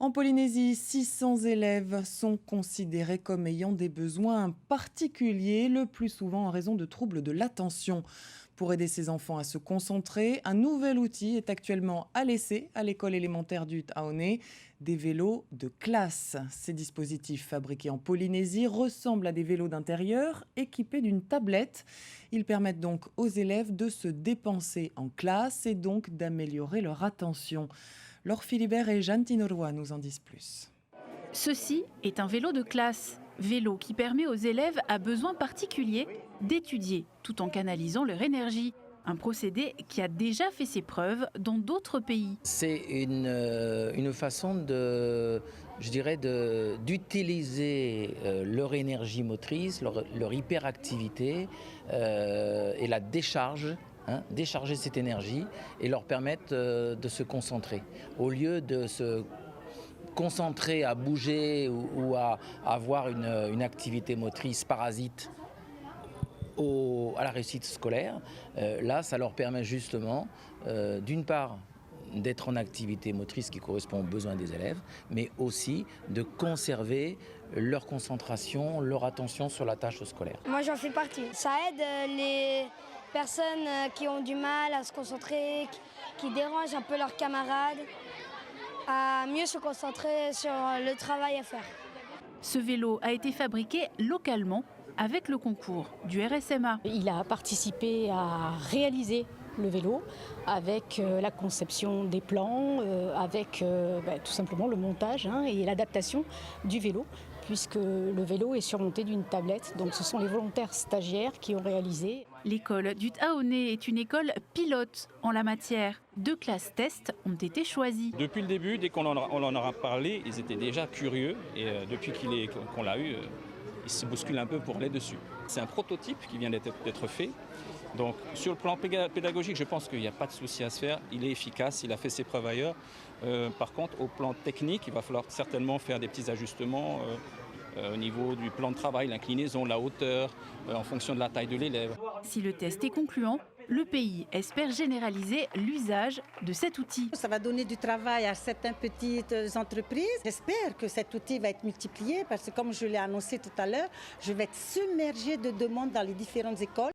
En Polynésie, 600 élèves sont considérés comme ayant des besoins particuliers, le plus souvent en raison de troubles de l'attention. Pour aider ces enfants à se concentrer, un nouvel outil est actuellement à l'essai à l'école élémentaire du Taoné, des vélos de classe. Ces dispositifs fabriqués en Polynésie ressemblent à des vélos d'intérieur équipés d'une tablette. Ils permettent donc aux élèves de se dépenser en classe et donc d'améliorer leur attention. Laure Philibert et Jeanne Tinoroa nous en disent plus. Ceci est un vélo de classe. Vélo qui permet aux élèves à besoins particuliers d'étudier tout en canalisant leur énergie. Un procédé qui a déjà fait ses preuves dans d'autres pays. C'est une façon d'utiliser leur énergie motrice, leur hyperactivité et la décharge. Décharger cette énergie et leur permettre de se concentrer. Au lieu de se concentrer à bouger ou à avoir une activité motrice parasite à la réussite scolaire, là ça leur permet justement d'une part d'être en activité motrice qui correspond aux besoins des élèves, mais aussi de conserver leur concentration, leur attention sur la tâche scolaire. Moi j'en fais partie. Ça aide les personnes qui ont du mal à se concentrer, qui dérangent un peu leurs camarades, à mieux se concentrer sur le travail à faire. Ce vélo a été fabriqué localement avec le concours du RSMA. Il a participé à réaliser le vélo avec la conception des plans, avec tout simplement le montage et l'adaptation du vélo, puisque le vélo est surmonté d'une tablette. Donc ce sont les volontaires stagiaires qui ont réalisé. L'école du Taoné est une école pilote en la matière. 2 classes tests ont été choisies. Depuis le début, dès qu'on en aura parlé, ils étaient déjà curieux et depuis qu'on l'a eu, ils se bousculent un peu pour aller dessus. C'est un prototype qui vient d'être fait. Donc sur le plan pédagogique, je pense qu'il n'y a pas de souci à se faire. Il est efficace, il a fait ses preuves ailleurs. Par contre, au plan technique, il va falloir certainement faire des petits ajustements au niveau du plan de travail, l'inclinaison, la hauteur, en fonction de la taille de l'élève. Si le test est concluant, le pays espère généraliser l'usage de cet outil. Ça va donner du travail à certaines petites entreprises. J'espère que cet outil va être multiplié parce que comme je l'ai annoncé tout à l'heure, je vais être submergée de demandes dans les différentes écoles.